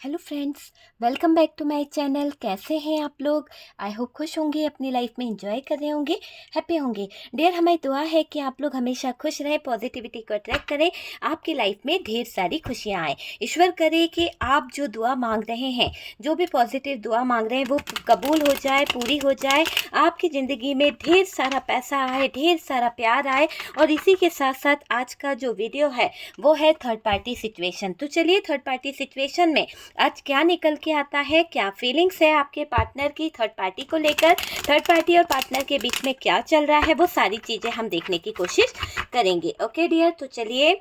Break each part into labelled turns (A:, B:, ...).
A: Hello friends, welcome back to my channel. कैसे हैं आप लोग? आई होप खुश होंगे, अपनी लाइफ में एंजॉय कर रहे होंगे, हैप्पी होंगे। डियर, हमारी दुआ है कि आप लोग हमेशा खुश रहें, पॉजिटिविटी को अट्रैक्ट करें, आपकी लाइफ में ढेर सारी खुशियां आए। ईश्वर करे कि आप जो दुआ मांग रहे हैं, जो भी पॉजिटिव दुआ मांग रहे हैं, वो कबूल हो जाए, पूरी हो जाए। आपकी ज़िंदगी में ढेर सारा पैसा आए, ढेर सारा प्यार आए। और इसी के साथ साथ आज का जो वीडियो है वो है थर्ड पार्टी सिचुएशन। तो चलिए, थर्ड पार्टी सिचुएशन में आज क्या निकल के आता है, क्या फीलिंग्स है आपके पार्टनर की थर्ड पार्टी को लेकर, थर्ड पार्टी और पार्टनर के बीच में क्या चल रहा है, वो सारी चीज़ें हम देखने की कोशिश करेंगे। ओके डियर, तो चलिए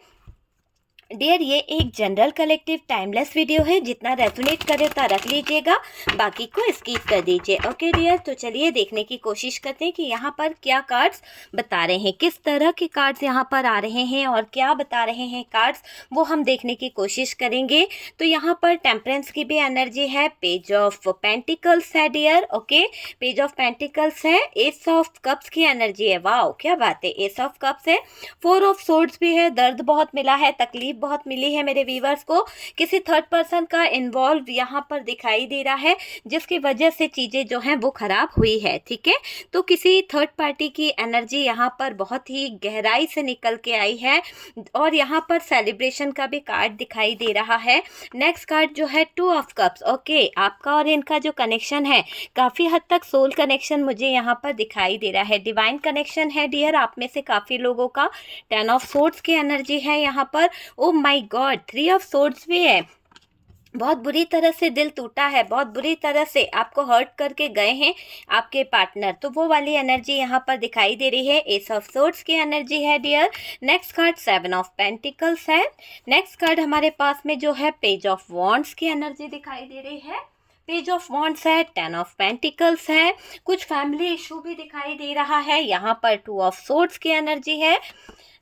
A: डियर, ये एक जनरल कलेक्टिव टाइमलेस वीडियो है। जितना रेजोनेट करे उतना रख लीजिएगा, बाकी को स्किप कर दीजिए। ओके डियर, तो चलिए देखने की कोशिश करते हैं कि यहाँ पर क्या कार्ड्स बता रहे हैं, किस तरह के कार्ड्स यहाँ पर आ रहे हैं और क्या बता रहे हैं कार्ड्स, वो हम देखने की कोशिश करेंगे। तो यहाँ पर टेम्परेंस की भी एनर्जी है, पेज ऑफ पेंटिकल्स है dear. Okay, page of pentacles है, एस ऑफ कप्स की एनर्जी है। वाह, क्या बात है, एस ऑफ कप्स है, फोर ऑफ सोर्ड्स भी है। दर्द बहुत मिला है, तकलीफ बहुत मिली है मेरे व्यूवर्स को। किसी थर्ड पर्सन का इन्वॉल्व यहाँ पर दिखाई दे रहा है, जिसकी वजह से चीज़ें जो हैं वो खराब हुई है। ठीक है, तो किसी थर्ड पार्टी की एनर्जी यहाँ पर बहुत ही गहराई से निकल के आई है। और यहाँ पर सेलिब्रेशन का भी कार्ड दिखाई दे रहा है। नेक्स्ट कार्ड जो है टू ऑफ कप्स। ओके, आपका और इनका जो कनेक्शन है, काफ़ी हद तक सोल कनेक्शन मुझे यहाँ पर दिखाई दे रहा है, डिवाइन कनेक्शन है डियर। आप में से काफ़ी लोगों का टेन ऑफ सोर्ड्स की एनर्जी है यहाँ पर। Oh my God, three of swords भी है। बहुत बुरी तरह से दिल टूटा है, बहुत बुरी तरह से आपको हर्ट करके गए हैं आपके पार्टनर, तो वो वाली एनर्जी यहाँ पर दिखाई दे रही है। एस ऑफ सोर्ड्स की एनर्जी है dear. Next card seven of pentacles है। नेक्स्ट कार्ड हमारे पास में जो है पेज ऑफ वॉन्ड्स की एनर्जी दिखाई दे रही है। पेज ऑफ वॉन्ड्स है, टेन ऑफ पेंटिकल्स है, कुछ फैमिली इशू भी दिखाई दे रहा है। यहाँ पर टू ऑफ सोर्ड्स की एनर्जी है।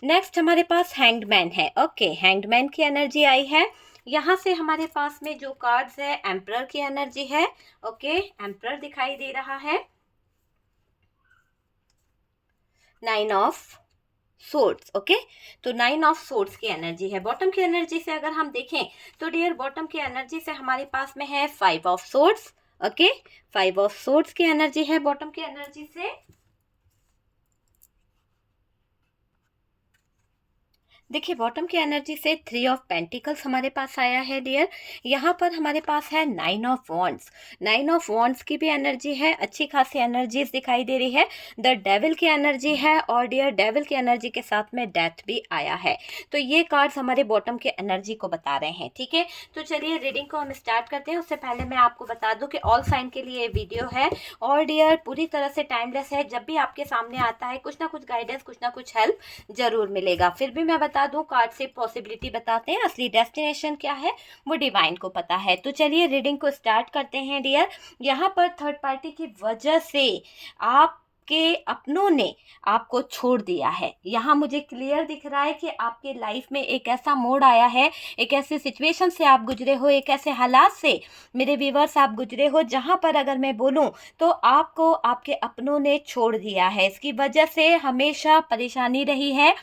A: नेक्स्ट हमारे पास हैंग्डमैन है। ओके, हैंग्डमैन की एनर्जी आई है। यहाँ से हमारे पास में जो कार्ड्स है, एम्परर की एनर्जी है। ओके, एम्परर दिखाई दे रहा है। Nine of swords. ओके, तो नाइन ऑफ सोर्ड्स की एनर्जी है। बॉटम की एनर्जी से अगर हम देखें तो डियर, बॉटम की एनर्जी से हमारे पास में है five of swords. Okay, five of swords की एनर्जी है बॉटम की एनर्जी से। देखिए, बॉटम की एनर्जी से थ्री ऑफ पेंटिकल्स हमारे पास आया है डियर। यहाँ पर हमारे पास है nine of wands. Nine of wands की भी एनर्जी है, अच्छी खासी एनर्जीज दिखाई दे रही है। द डेविल की एनर्जी है, और डियर डेविल की एनर्जी के साथ में डेथ भी आया है। तो ये कार्ड्स हमारे बॉटम के एनर्जी को बता रहे हैं। ठीक है, तो चलिए रीडिंग को हम स्टार्ट करते हैं। उससे पहले मैं आपको बता दूं कि ऑल साइन के लिए ये वीडियो है, और डियर पूरी तरह से टाइमलेस है। जब भी आपके सामने आता है, कुछ ना कुछ गाइडेंस, कुछ ना कुछ हेल्प जरूर मिलेगा। फिर भी मैं बता दूं, कार्ड से पॉसिबिलिटी बताते हैं, असली डेस्टिनेशन क्या है वो डिवाइन को पता है। तो चलिए रीडिंग को स्टार्ट करते हैं डियर। यहाँ पर थर्ड पार्टी की वजह से आपके अपनों ने आपको छोड़ दिया है। यहाँ मुझे क्लियर दिख रहा है कि आपके लाइफ में एक ऐसा मोड़ आया है, एक ऐसे सिचुएशन से आप गुजरे हो, एक ऐसे हालात से मेरे व्यूवर्स आप गुजरे हो, जहाँ पर अगर मैं बोलूँ तो आपको आपके अपनों ने छोड़ दिया है। इसकी वजह से हमेशा परेशानी रही है।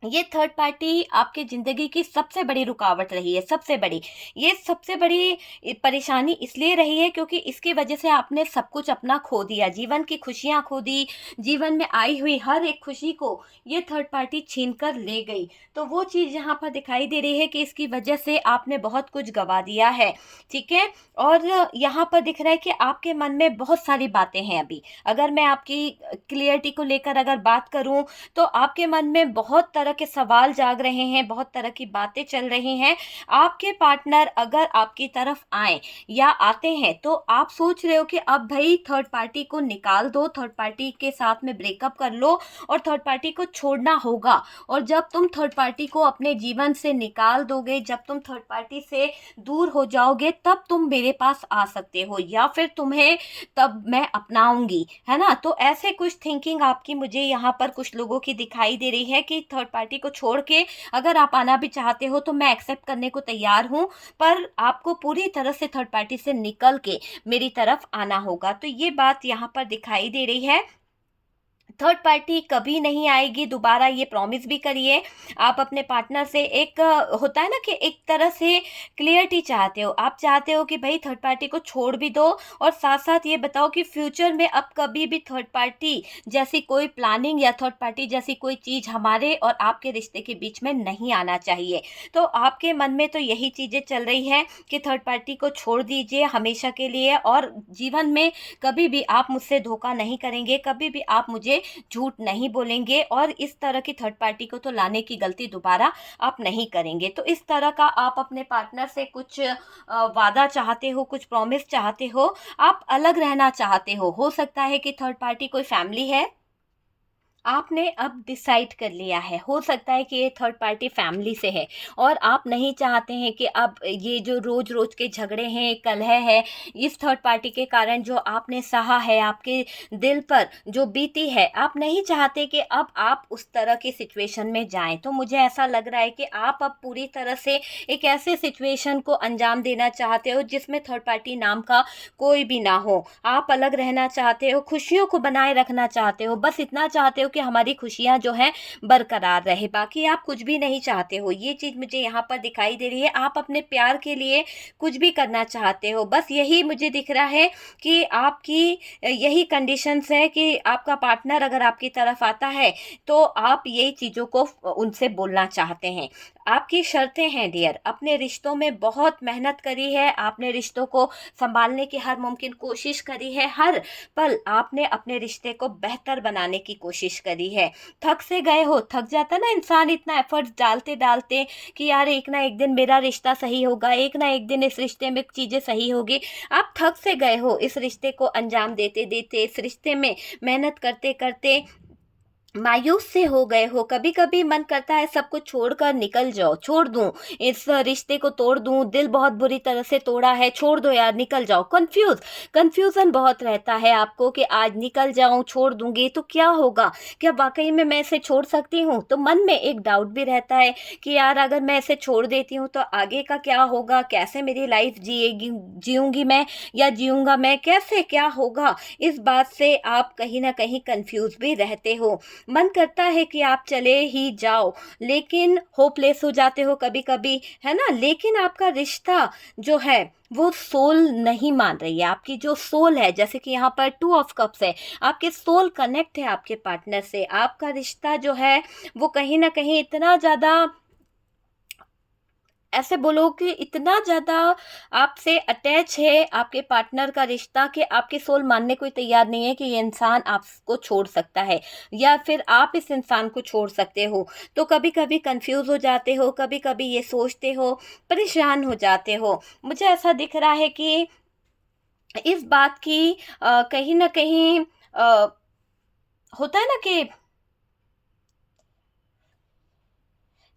A: ये थर्ड पार्टी आपकी ज़िंदगी की सबसे बड़ी रुकावट रही है, सबसे बड़ी। ये सबसे बड़ी परेशानी इसलिए रही है क्योंकि इसकी वजह से आपने सब कुछ अपना खो दिया, जीवन की खुशियां खो दी, जीवन में आई हुई हर एक खुशी को ये थर्ड पार्टी छीन कर ले गई। तो वो चीज़ यहाँ पर दिखाई दे रही है कि इसकी वजह से आपने बहुत कुछ गंवा दिया है। ठीक है, और यहाँ पर दिख रहा है कि आपके मन में बहुत सारी बातें हैं अभी। अगर मैं आपकी क्लियरिटी को लेकर अगर बात करूँ तो आपके मन में बहुत तरह के सवाल जाग रहे हैं, बहुत तरह की बातें चल रही हैं। आपके पार्टनर अगर आपकी तरफ आए या आते हैं तो आप सोच रहे हो कि अब भाई थर्ड पार्टी को निकाल दो, थर्ड पार्टी के साथ में ब्रेकअप कर लो और थर्ड पार्टी को छोड़ना होगा। और जब तुम थर्ड पार्टी को अपने जीवन से निकाल दोगे, जब तुम थर्ड पार्टी से दूर हो जाओगे, तब तुम मेरे पास आ सकते हो, या फिर तुम्हें तब मैं अपनाऊंगी, है ना। तो ऐसे कुछ थिंकिंग आपकी मुझे यहाँ पर कुछ लोगों की दिखाई दे रही है कि थर्ड पार्टी को छोड़ के अगर आप आना भी चाहते हो तो मैं एक्सेप्ट करने को तैयार हूँ, पर आपको पूरी तरह से थर्ड पार्टी से निकल के मेरी तरफ आना होगा। तो ये बात यहाँ पर दिखाई दे रही है। थर्ड पार्टी कभी नहीं आएगी दोबारा, ये प्रॉमिस भी करिए। आप अपने पार्टनर से एक होता है ना कि एक तरह से क्लियरिटी चाहते हो, आप चाहते हो कि भाई थर्ड पार्टी को छोड़ भी दो, और साथ साथ ये बताओ कि फ्यूचर में अब कभी भी थर्ड पार्टी जैसी कोई प्लानिंग या थर्ड पार्टी जैसी कोई चीज़ हमारे और आपके रिश्ते के बीच में नहीं आना चाहिए। तो आपके मन में तो यही चीज़ें चल रही है कि थर्ड पार्टी को छोड़ दीजिए हमेशा के लिए, और जीवन में कभी भी आप मुझसे धोखा नहीं करेंगे, कभी भी आप मुझे झूठ नहीं बोलेंगे, और इस तरह की थर्ड पार्टी को तो लाने की गलती दोबारा आप नहीं करेंगे। तो इस तरह का आप अपने पार्टनर से कुछ वादा चाहते हो, कुछ प्रॉमिस चाहते हो, आप अलग रहना चाहते हो सकता है कि थर्ड पार्टी कोई फैमिली है, आपने अब डिसाइड कर लिया है, हो सकता है कि ये थर्ड पार्टी फैमिली से है, और आप नहीं चाहते हैं कि अब ये जो रोज़ रोज़ के झगड़े हैं, कलह है, इस थर्ड पार्टी के कारण जो आपने सहा है, आपके दिल पर जो बीती है, आप नहीं चाहते कि अब आप उस तरह की सिचुएशन में जाएं। तो मुझे ऐसा लग रहा है कि आप अब पूरी तरह से एक ऐसे सिचुएशन को अंजाम देना चाहते हो जिसमें थर्ड पार्टी नाम का कोई भी ना हो। आप अलग रहना चाहते हो, खुशियों को बनाए रखना चाहते हो, बस इतना चाहते हो कि हमारी खुशियां जो हैं बरकरार रहे, बाकी आप कुछ भी नहीं चाहते हो। ये चीज़ मुझे यहाँ पर दिखाई दे रही है, आप अपने प्यार के लिए कुछ भी करना चाहते हो, बस यही मुझे दिख रहा है कि आपकी यही कंडीशंस है कि आपका पार्टनर अगर आपकी तरफ आता है तो आप यही चीज़ों को उनसे बोलना चाहते हैं। आपकी शर्तें हैं डियर, अपने रिश्तों में बहुत मेहनत करी है, आपने रिश्तों को संभालने की हर मुमकिन कोशिश करी है, हर पल आपने अपने रिश्ते को बेहतर बनाने की कोशिश करी है। थक से गए हो, थक जाता ना इंसान इतना एफर्ट्स डालते डालते कि यार एक ना एक दिन मेरा रिश्ता सही होगा, एक ना एक दिन इस रिश्ते में चीज़ें सही होगी। आप थक से गए हो इस रिश्ते को अंजाम देते देते, इस रिश्ते में मेहनत करते करते मायूस से हो गए हो। कभी कभी मन करता है सब कुछ छोड़कर निकल जाओ, छोड़ दूं, इस रिश्ते को तोड़ दूं, दिल बहुत बुरी तरह से तोड़ा है, छोड़ दो यार, निकल जाओ। कंफ्यूजन बहुत रहता है आपको कि आज निकल जाऊं, छोड़ दूंगी तो क्या होगा, क्या वाकई में मैं इसे छोड़ सकती हूँ। तो मन में एक डाउट भी रहता है कि यार अगर मैं इसे छोड़ देती हूँ तो आगे का क्या होगा, कैसे मेरी लाइफ जीऊंगी मैं, या जीऊंगा मैं, कैसे क्या होगा। इस बात से आप कहीं ना कहीं कंफ्यूज भी रहते हो। मन करता है कि आप चले ही जाओ, लेकिन होपलेस हो जाते हो कभी कभी, है ना। लेकिन आपका रिश्ता जो है वो सोल नहीं मान रही है, आपकी जो सोल है, जैसे कि यहाँ पर 2 ऑफ कप्स है, आपके सोल कनेक्ट है आपके पार्टनर से। आपका रिश्ता जो है वो कहीं ना कहीं इतना ज़्यादा, ऐसे बोलो कि इतना ज़्यादा आपसे अटैच है आपके पार्टनर का रिश्ता कि आपकी सोल मानने को ही तैयार नहीं है कि ये इंसान आपको छोड़ सकता है, या फिर आप इस इंसान को छोड़ सकते हो। तो कभी कभी कंफ्यूज हो जाते हो, कभी कभी ये सोचते हो, परेशान हो जाते हो। मुझे ऐसा दिख रहा है कि इस बात की कहीं ना कहीं होता है ना कि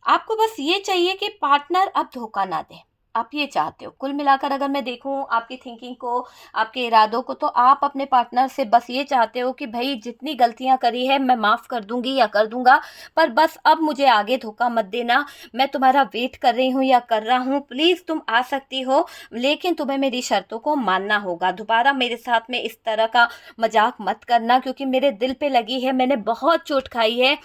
A: आपको बस ये चाहिए कि पार्टनर अब धोखा ना दे, आप ये चाहते हो। कुल मिलाकर अगर मैं देखूं आपकी थिंकिंग को, आपके इरादों को, तो आप अपने पार्टनर से बस ये चाहते हो कि भाई जितनी गलतियां करी है मैं माफ़ कर दूंगी या कर दूंगा, पर बस अब मुझे आगे धोखा मत देना। मैं तुम्हारा वेट कर रही हूँ या कर रहा हूँ, प्लीज़ तुम आ सकती हो, लेकिन तुम्हें मेरी शर्तों को मानना होगा। दोबारा मेरे साथ में इस तरह का मजाक मत करना, क्योंकि मेरे दिल पे लगी है, मैंने बहुत चोट खाई है,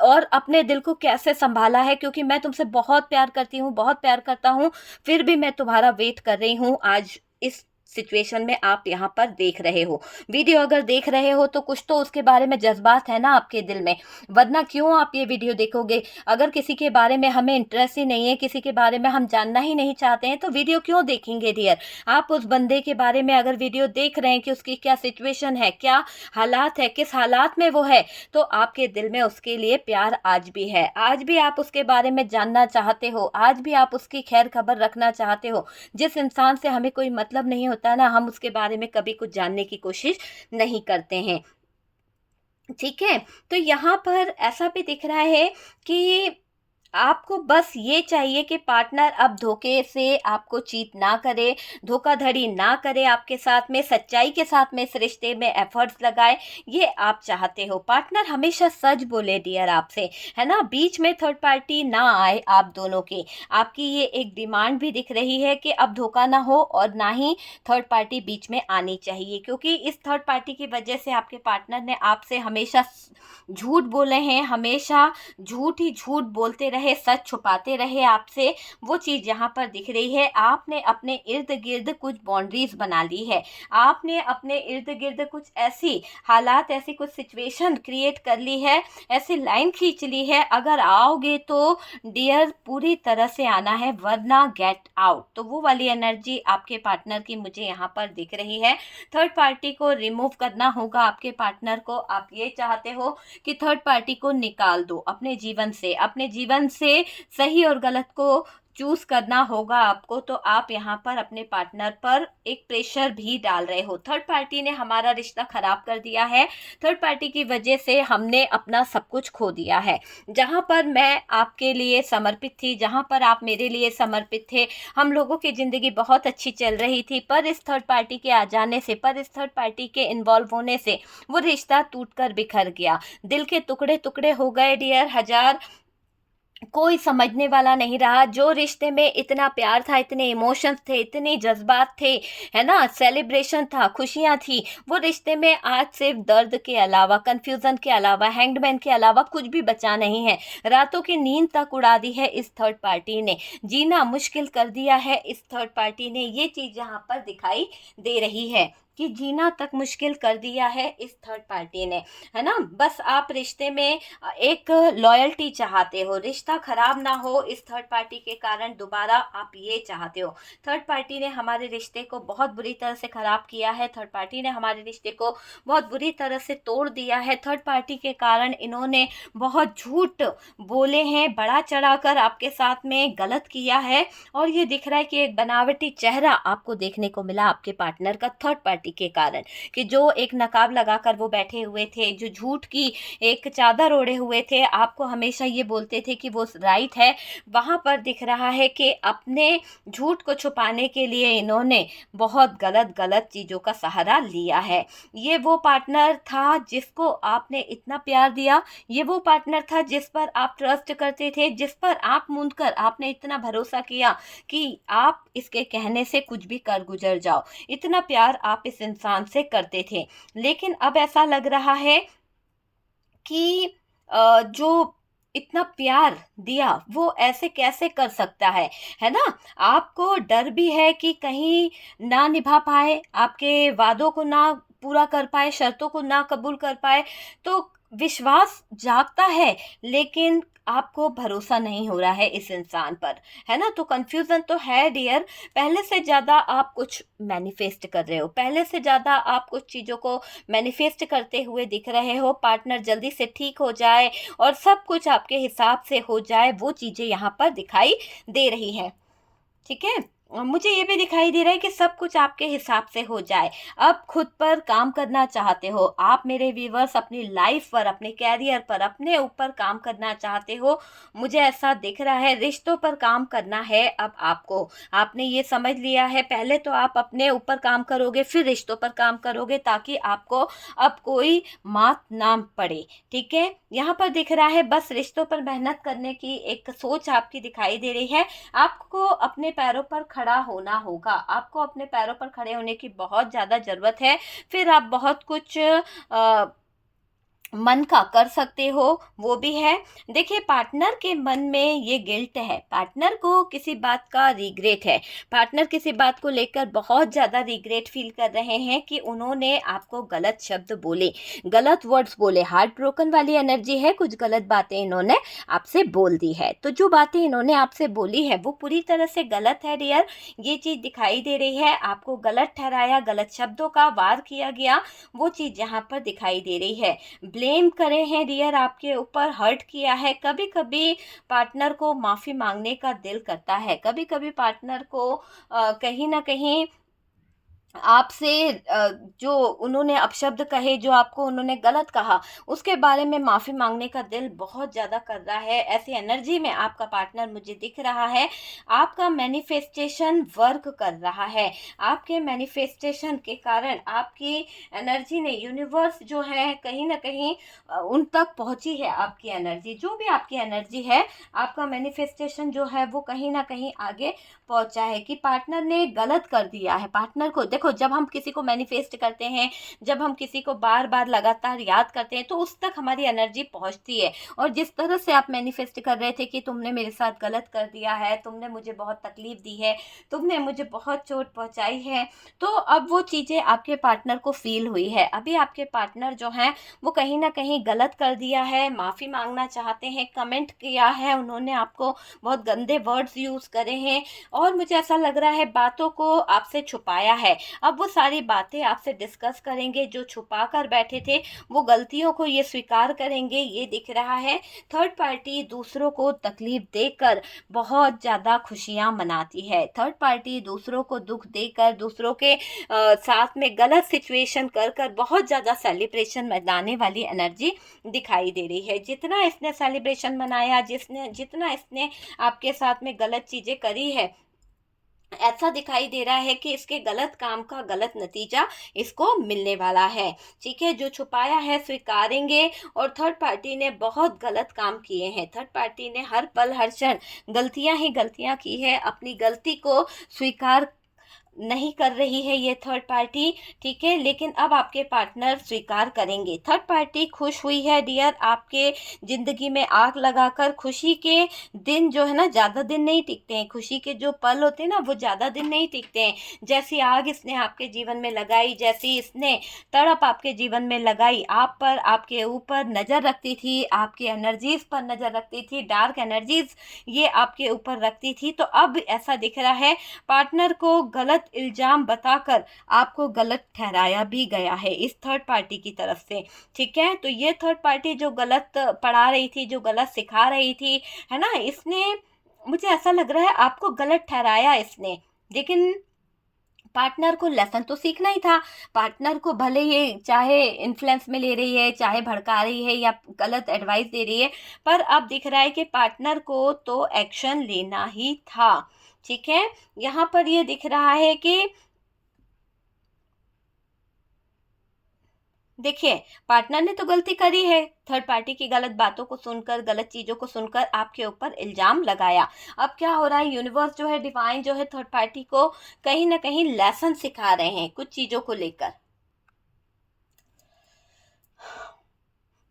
A: और अपने दिल को कैसे संभाला है, क्योंकि मैं तुमसे बहुत प्यार करती हूँ, बहुत प्यार करता हूँ, फिर भी मैं तुम्हारा वेट कर रही हूँ। आज इस सिचुएशन में आप यहाँ पर देख रहे हो, वीडियो अगर देख रहे हो तो कुछ तो उसके बारे में जज्बात है ना आपके दिल में, वरना क्यों आप ये वीडियो देखोगे। अगर किसी के बारे में हमें इंटरेस्ट ही नहीं है, किसी के बारे में हम जानना ही नहीं चाहते हैं, तो वीडियो क्यों देखेंगे डियर। आप उस बंदे के बारे में अगर वीडियो देख रहे हैं कि उसकी क्या सिचुएशन है, क्या हालात है, किस हालात में वो है, तो आपके दिल में उसके लिए प्यार आज भी है, आज भी आप उसके बारे में जानना चाहते हो, आज भी आप उसकी खैर खबर रखना चाहते हो। जिस इंसान से हमें कोई मतलब नहीं होता ना, हम उसके बारे में कभी कुछ जानने की कोशिश नहीं करते हैं, ठीक है। तो यहाँ पर ऐसा भी दिख रहा है कि आपको बस ये चाहिए कि पार्टनर अब धोखे से आपको चीट ना करे, धोखाधड़ी ना करे आपके साथ में, सच्चाई के साथ में इस रिश्ते में एफर्ट्स लगाए, ये आप चाहते हो। पार्टनर हमेशा सच बोले डियर आपसे, है ना, बीच में थर्ड पार्टी ना आए आप दोनों के। आपकी ये एक डिमांड भी दिख रही है कि अब धोखा ना हो और ना ही थर्ड पार्टी बीच में आनी चाहिए, क्योंकि इस थर्ड पार्टी की वजह से आपके पार्टनर ने आपसे हमेशा झूठ बोले हैं, हमेशा झूठ ही झूठ बोलते रहे, सच छुपाते रहे आपसे। वो चीज़ यहाँ पर दिख रही है। आपने अपने इर्द गिर्द कुछ बाउंड्रीज बना ली है, आपने अपने इर्द गिर्द कुछ ऐसी हालात, ऐसी कुछ सिचुएशन क्रिएट कर ली है, ऐसी लाइन खींच ली है, अगर आओगे तो डियर पूरी तरह से आना है, वरना गेट आउट। तो वो वाली एनर्जी आपके पार्टनर की मुझे यहाँ पर दिख रही है। थर्ड पार्टी को रिमूव करना होगा आपके पार्टनर को। आप ये चाहते हो कि थर्ड पार्टी को निकाल दो अपने जीवन से, अपने जीवन से सही और गलत को चूज करना होगा आपको। तो आप यहाँ पर अपने पार्टनर पर एक प्रेशर भी डाल रहे हो। थर्ड पार्टी ने हमारा रिश्ता खराब कर दिया है, थर्ड पार्टी की वजह से हमने अपना सब कुछ खो दिया है। जहाँ पर मैं आपके लिए समर्पित थी, जहाँ पर आप मेरे लिए समर्पित थे, हम लोगों की ज़िंदगी बहुत अच्छी चल रही थी, पर इस थर्ड पार्टी के आ जाने से, पर इस थर्ड पार्टी के इन्वॉल्व होने से वो रिश्ता टूटकर बिखर गया, दिल के टुकड़े टुकड़े हो गए डियर। हजार कोई समझने वाला नहीं रहा। जो रिश्ते में इतना प्यार था, इतने इमोशंस थे, इतने जज्बात थे, है ना, सेलिब्रेशन था, खुशियां थी, वो रिश्ते में आज सिर्फ दर्द के अलावा, कंफ्यूजन के अलावा, हैंगमैन के अलावा कुछ भी बचा नहीं है। रातों की नींद तक उड़ा दी है इस थर्ड पार्टी ने, जीना मुश्किल कर दिया है इस थर्ड पार्टी ने। ये चीज़ यहाँ पर दिखाई दे रही है कि जीना तक मुश्किल कर दिया है इस थर्ड पार्टी ने, है ना। बस आप रिश्ते में एक लॉयल्टी चाहते हो, रिश्ता खराब ना हो इस थर्ड पार्टी के कारण दोबारा, आप ये चाहते हो। थर्ड पार्टी ने हमारे रिश्ते को बहुत बुरी तरह से खराब किया है, थर्ड पार्टी ने हमारे रिश्ते को बहुत बुरी तरह से तोड़ दिया है। थर्ड पार्टी के कारण इन्होंने बहुत झूठ बोले हैं, बढ़ा चढ़ाकर आपके साथ में गलत किया है। और ये दिख रहा है कि एक बनावटी चेहरा आपको देखने को मिला आपके पार्टनर का थर्ड पार्टी के कारण, कि जो एक नकाब लगाकर वो बैठे हुए थे, जो झूठ की एक चादर ओढ़े हुए थे, आपको हमेशा ये बोलते थे कि वो राइट है, वहाँ पर दिख रहा है कि अपने झूठ को छुपाने के लिए इन्होंने बहुत गलत गलत चीज़ों का सहारा लिया है। ये वो पार्टनर था जिसको आपने इतना प्यार दिया, ये वो पार्टनर था जिस पर आप ट्रस्ट करते थे, जिस पर आंख मूंद कर आपने इतना भरोसा किया कि आप इसके कहने से कुछ भी कर गुजर जाओ, इतना प्यार आप इस इंसान से करते थे। लेकिन अब ऐसा लग रहा है कि जो इतना प्यार दिया वो ऐसे कैसे कर सकता है ना। आपको डर भी है कि कहीं ना निभा पाए, आपके वादों को ना पूरा कर पाए, शर्तों को ना कबूल कर पाए। तो विश्वास जागता है, लेकिन आपको भरोसा नहीं हो रहा है इस इंसान पर, है ना। तो कंफ्यूजन तो है डियर। पहले से ज़्यादा आप कुछ मैनिफेस्ट कर रहे हो, पहले से ज़्यादा आप कुछ चीज़ों को मैनिफेस्ट करते हुए दिख रहे हो। पार्टनर जल्दी से ठीक हो जाए और सब कुछ आपके हिसाब से हो जाए, वो चीज़ें यहाँ पर दिखाई दे रही है, ठीक है। और मुझे ये भी दिखाई दे रहा है कि सब कुछ आपके हिसाब से हो जाए। अब खुद पर काम करना चाहते हो आप मेरे व्यूवर्स, अपनी लाइफ पर, अपने कैरियर पर, अपने ऊपर काम करना चाहते हो, मुझे ऐसा दिख रहा है। रिश्तों पर काम करना है अब आपको, आपने ये समझ लिया है। पहले तो आप अपने ऊपर काम करोगे, फिर रिश्तों पर काम करोगे, ताकि आपको अब कोई मात ना पड़े, ठीक है। यहाँ पर दिख रहा है बस रिश्तों पर मेहनत करने की एक सोच आपकी दिखाई दे रही है। आपको अपने पैरों पर खड़ा होना होगा, आपको अपने पैरों पर खड़े होने की बहुत ज़्यादा ज़रूरत है। फिर आप बहुत कुछ मन का कर सकते हो, वो भी है। देखिए, पार्टनर के मन में ये गिल्ट है, पार्टनर को किसी बात का रिग्रेट है, पार्टनर किसी बात को लेकर बहुत ज़्यादा रिग्रेट फील कर रहे हैं कि उन्होंने आपको गलत शब्द बोले, गलत वर्ड्स बोले। हार्ट ब्रोकन वाली एनर्जी है, कुछ गलत बातें इन्होंने आपसे बोल दी है। तो जो बातें इन्होंने आपसे बोली है वो पूरी तरह से गलत है डियर, ये चीज़ दिखाई दे रही है। आपको गलत ठहराया, गलत शब्दों का वार किया गया, वो चीज़ यहाँ पर दिखाई दे रही है। ब्लेम करे हैं डियर, आपके ऊपर हर्ट किया है। कभी कभी पार्टनर को माफ़ी मांगने का दिल करता है, कभी कभी पार्टनर को कहीं ना कहीं आपसे जो उन्होंने अपशब्द कहे, जो आपको उन्होंने गलत कहा, उसके बारे में माफ़ी माँगने का दिल बहुत ज़्यादा कर रहा है। ऐसी एनर्जी में आपका पार्टनर मुझे दिख रहा है। आपका मैनिफेस्टेशन वर्क कर रहा है। आपके मैनिफेस्टेशन के कारण आपकी एनर्जी ने, यूनिवर्स जो है कहीं न कहीं उन तक पहुँची है आपकी एनर्जी। जो भी आपकी एनर्जी है, आपका मैनिफेस्टेशन जो है वो कहीं न कहीं आगे पहुंचा है कि पार्टनर ने गलत कर दिया है। पार्टनर को देखो, जब हम किसी को मैनिफेस्ट करते हैं, जब हम किसी को बार बार लगातार याद करते हैं, तो उस तक हमारी एनर्जी पहुंचती है। और जिस तरह से आप मैनिफेस्ट कर रहे थे कि तुमने मेरे साथ गलत कर दिया है, तुमने मुझे बहुत तकलीफ दी है, तुमने मुझे बहुत चोट पहुंचाई है, तो अब वो चीज़ें आपके पार्टनर को फील हुई है। अभी आपके पार्टनर जो हैं वो कहीं ना कहीं गलत कर दिया है, माफ़ी मांगना चाहते हैं, कमेंट किया है उन्होंने, आपको बहुत गंदे वर्ड्स यूज़ करे हैं, और मुझे ऐसा लग रहा है बातों को आपसे छुपाया है। अब वो सारी बातें आपसे डिस्कस करेंगे, जो छुपा कर बैठे थे वो गलतियों को ये स्वीकार करेंगे, ये दिख रहा है। थर्ड पार्टी दूसरों को तकलीफ देकर बहुत ज़्यादा खुशियाँ मनाती है। थर्ड पार्टी दूसरों को दुख देकर, दूसरों के साथ में गलत सिचुएशन कर कर बहुत ज़्यादा सेलिब्रेशन मनाने वाली एनर्जी दिखाई दे रही है। जितना इसने सेलिब्रेशन मनाया, जितना इसने आपके साथ में गलत चीज़ें करी है, ऐसा दिखाई दे रहा है कि इसके गलत काम का गलत नतीजा इसको मिलने वाला है। ठीक है, जो छुपाया है स्वीकारेंगे। और थर्ड पार्टी ने बहुत गलत काम किए हैं। थर्ड पार्टी ने हर पल हर क्षण गलतियां ही गलतियां की है। अपनी गलती को स्वीकार नहीं कर रही है ये थर्ड पार्टी। ठीक है, लेकिन अब आपके पार्टनर स्वीकार करेंगे। थर्ड पार्टी खुश हुई है डियर, आपके ज़िंदगी में आग लगाकर। खुशी के दिन जो है ना ज़्यादा दिन नहीं टिकते हैं, खुशी के जो पल होते हैं ना वो ज़्यादा दिन नहीं टिकते हैं। जैसी आग इसने आपके जीवन में लगाई, जैसी इसने तड़प आपके जीवन में लगाई, आप पर, आपके ऊपर नज़र रखती थी, आपकी एनर्जीज पर नज़र रखती थी, डार्क एनर्जीज ये आपके ऊपर रखती थी, तो अब ऐसा दिख रहा है पार्टनर को गलत इल्जाम बताकर आपको गलत ठहराया भी गया है इस थर्ड पार्टी की तरफ से। ठीक है, तो ये थर्ड पार्टी जो गलत पढ़ा रही थी, जो गलत सिखा रही थी, है ना, इसने, मुझे ऐसा लग रहा है आपको गलत ठहराया इसने। लेकिन पार्टनर को लेसन तो सीखना ही था। पार्टनर को भले ये चाहे इन्फ्लुएंस में ले रही है, चाहे भड़का रही है या गलत एडवाइस दे रही है, पर अब दिख रहा है कि पार्टनर को तो एक्शन लेना ही था। ठीक है, यहाँ पर ये दिख रहा है कि देखिए, पार्टनर ने तो गलती करी है, थर्ड पार्टी की गलत बातों को सुनकर, गलत चीज़ों को सुनकर आपके ऊपर इल्ज़ाम लगाया। अब क्या हो रहा है, यूनिवर्स जो है, डिवाइन जो है, थर्ड पार्टी को कहीं ना कहीं लेसन सिखा रहे हैं कुछ चीज़ों को लेकर।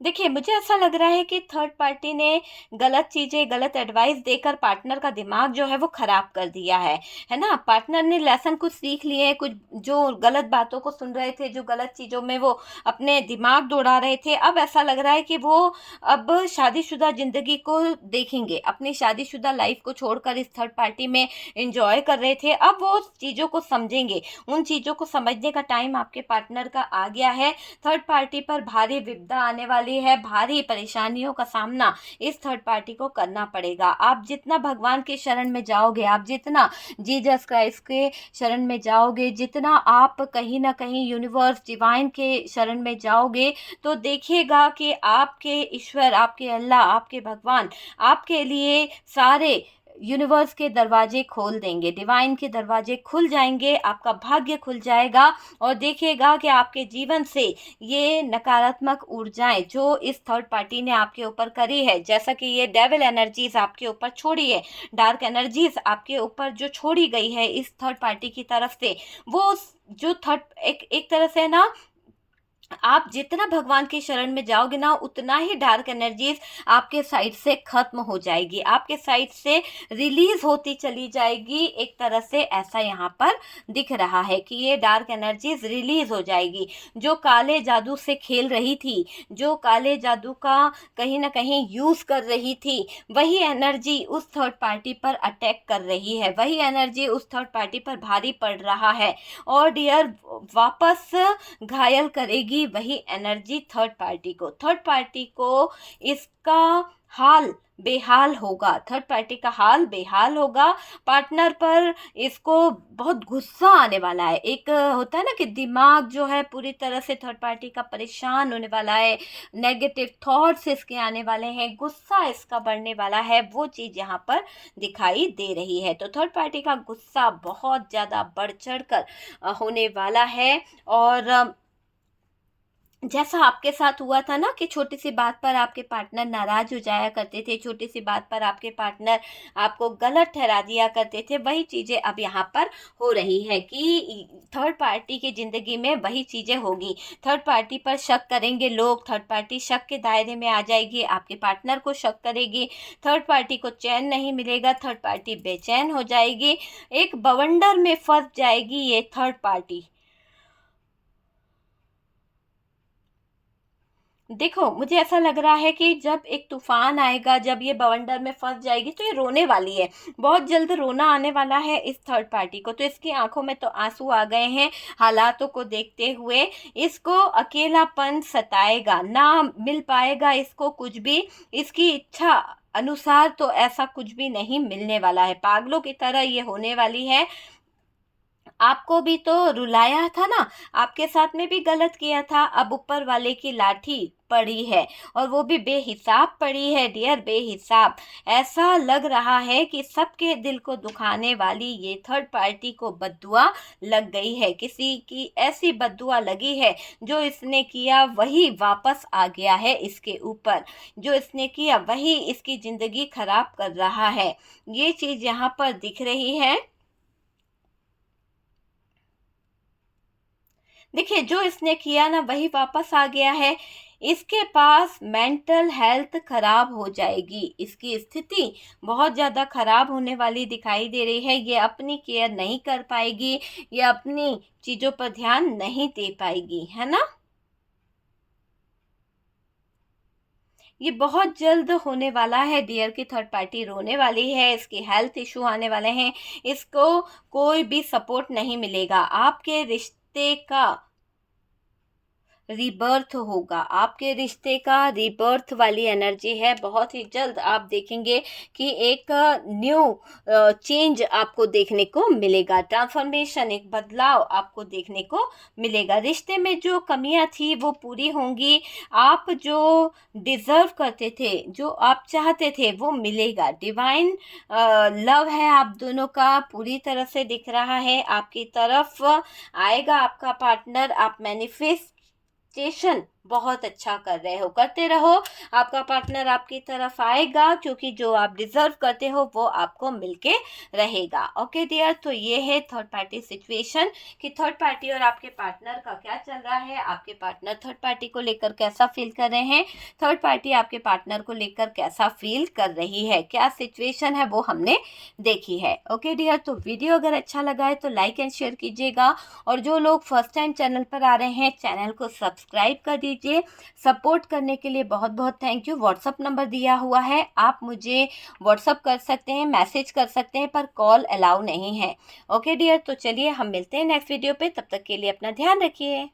A: देखिए, मुझे ऐसा लग रहा है कि थर्ड पार्टी ने गलत चीज़ें, गलत एडवाइस देकर पार्टनर का दिमाग जो है वो ख़राब कर दिया है ना? पार्टनर ने लेसन कुछ सीख लिए हैं, कुछ जो गलत बातों को सुन रहे थे, जो गलत चीज़ों में वो अपने दिमाग दौड़ा रहे थे, अब ऐसा लग रहा है कि वो अब शादीशुदा ज़िंदगी को देखेंगे। अपनी शादीशुदा लाइफ़ को छोड़कर इस थर्ड पार्टी में एन्जॉय कर रहे थे, अब वो चीज़ों को समझेंगे। उन चीज़ों को समझने का टाइम आपके पार्टनर का आ गया है। थर्ड पार्टी पर भारी विपदा आने वाली है, भारी परेशानियों का सामना इस थर्ड पार्टी को करना पड़ेगा। आप जितना भगवान के शरण में जाओगे, आप जितना जीसस क्राइस्ट के शरण में जाओगे, जितना आप कहीं ना कहीं यूनिवर्स डिवाइन के शरण में जाओगे, तो देखिएगा कि आपके ईश्वर, आपके अल्लाह, आपके भगवान आपके लिए सारे यूनिवर्स के दरवाजे खोल देंगे, डिवाइन के दरवाजे खुल जाएंगे, आपका भाग्य खुल जाएगा। और देखिएगा कि आपके जीवन से ये नकारात्मक ऊर्जाएं जो इस थर्ड पार्टी ने आपके ऊपर करी है, जैसा कि ये डेविल एनर्जीज आपके ऊपर छोड़ी है, डार्क एनर्जीज आपके ऊपर जो छोड़ी गई है इस थर्ड पार्टी की तरफ से, वो जो थर्ड एक एक तरह से ना, आप जितना भगवान की शरण में जाओगे ना, उतना ही डार्क एनर्जीज आपके साइड से खत्म हो जाएगी, आपके साइड से रिलीज होती चली जाएगी। एक तरह से ऐसा यहाँ पर दिख रहा है कि ये डार्क एनर्जीज रिलीज हो जाएगी। जो काले जादू से खेल रही थी, जो काले जादू का कहीं ना कहीं यूज कर रही थी, वही एनर्जी उस थर्ड पार्टी पर अटैक कर रही है, वही एनर्जी उस थर्ड पार्टी पर भारी पड़ रहा है। और डियर, वापस घायल करेगी वही एनर्जी थर्ड पार्टी को। थर्ड पार्टी को इसका हाल बेहाल होगा, थर्ड पार्टी का हाल बेहाल होगा। पार्टनर पर इसको बहुत गुस्सा आने वाला है। एक होता है ना कि दिमाग जो है पूरी तरह से थर्ड पार्टी का परेशान होने वाला है, नेगेटिव थॉट्स इसके आने वाले हैं, गुस्सा इसका बढ़ने वाला है, वो चीज़ यहाँ पर दिखाई दे रही है। तो थर्ड पार्टी का गुस्सा बहुत ज़्यादा बढ़ चढ़ कर होने वाला है। और जैसा आपके साथ हुआ था ना कि छोटी सी बात पर आपके पार्टनर नाराज हो जाया करते थे, छोटी सी बात पर आपके पार्टनर आपको गलत ठहरा दिया करते थे, वही चीज़ें अब यहाँ पर हो रही है कि थर्ड पार्टी की ज़िंदगी में वही चीज़ें होगी। थर्ड पार्टी पर शक करेंगे लोग, थर्ड पार्टी शक के दायरे में आ जाएगी, आपके पार्टनर को शक करेगी, थर्ड पार्टी को चैन नहीं मिलेगा, थर्ड पार्टी बेचैन हो जाएगी, एक बवंडर में फंस जाएगी ये थर्ड पार्टी। देखो, मुझे ऐसा लग रहा है कि जब एक तूफान आएगा, जब ये बवंडर में फंस जाएगी तो ये रोने वाली है, बहुत जल्द रोना आने वाला है इस थर्ड पार्टी को। तो इसकी आंखों में तो आंसू आ गए हैं हालातों को देखते हुए। इसको अकेलापन सताएगा, ना मिल पाएगा इसको कुछ भी, इसकी इच्छा अनुसार तो ऐसा कुछ भी नहीं मिलने वाला है, पागलों की तरह ये होने वाली है। आपको भी तो रुलाया था ना, आपके साथ में भी गलत किया था, अब ऊपर वाले की लाठी पड़ी है, और वो भी बेहिसाब पड़ी है डियर, बेहिसाब। ऐसा लग रहा है कि सबके दिल को दुखाने वाली ये थर्ड पार्टी को बद्दुआ लग गई है, किसी की ऐसी बद्दुआ लगी है, जो इसने किया वही वापस आ गया है इसके ऊपर, जो इसने किया वही इसकी ज़िंदगी खराब कर रहा है। ये चीज़ यहाँ पर दिख रही है। देखिए, जो इसने किया ना वही वापस आ गया है। इसके पास मेंटल हेल्थ खराब हो जाएगी, इसकी स्थिति बहुत ज़्यादा खराब होने वाली दिखाई दे रही है। ये अपनी केयर नहीं कर पाएगी, ये अपनी चीज़ों पर ध्यान नहीं दे पाएगी, है ना। ये बहुत जल्द होने वाला है डियर की थर्ड पार्टी रोने वाली है, इसकी हेल्थ इशू आने वाले हैं, इसको कोई भी सपोर्ट नहीं मिलेगा। आपके रिश्ते का रीबर्थ होगा, आपके रिश्ते का रीबर्थ वाली एनर्जी है। बहुत ही जल्द आप देखेंगे कि एक न्यू चेंज आपको देखने को मिलेगा, ट्रांसफॉर्मेशन, एक बदलाव आपको देखने को मिलेगा। रिश्ते में जो कमियां थी वो पूरी होंगी, आप जो डिज़र्व करते थे, जो आप चाहते थे वो मिलेगा। डिवाइन लव है आप दोनों का, पूरी तरह से दिख रहा है आपकी तरफ आएगा आपका पार्टनर। आप मैनिफेस्ट स्टेशन बहुत अच्छा कर रहे हो, करते रहो, आपका पार्टनर आपकी तरफ आएगा, क्योंकि जो आप डिजर्व करते हो वो आपको मिलके रहेगा। ओके डियर, तो ये है थर्ड पार्टी सिचुएशन कि थर्ड पार्टी और आपके पार्टनर का क्या चल रहा है, आपके पार्टनर थर्ड पार्टी को लेकर कैसा फील कर रहे हैं, थर्ड पार्टी आपके पार्टनर को लेकर कैसा फील कर रही है, क्या सिचुएशन है वो हमने देखी है। ओके डियर, तो वीडियो अगर अच्छा लगा है तो लाइक एंड शेयर कीजिएगा, और जो लोग फर्स्ट टाइम चैनल पर आ रहे हैं चैनल को सब्सक्राइब कर दीजिए। सपोर्ट करने के लिए बहुत बहुत थैंक यू। व्हाट्सअप नंबर दिया हुआ है, आप मुझे व्हाट्सअप कर सकते हैं, मैसेज कर सकते हैं, पर कॉल अलाउ नहीं है। ओके डियर, तो चलिए हम मिलते हैं नेक्स्ट वीडियो पे, तब तक के लिए अपना ध्यान रखिए।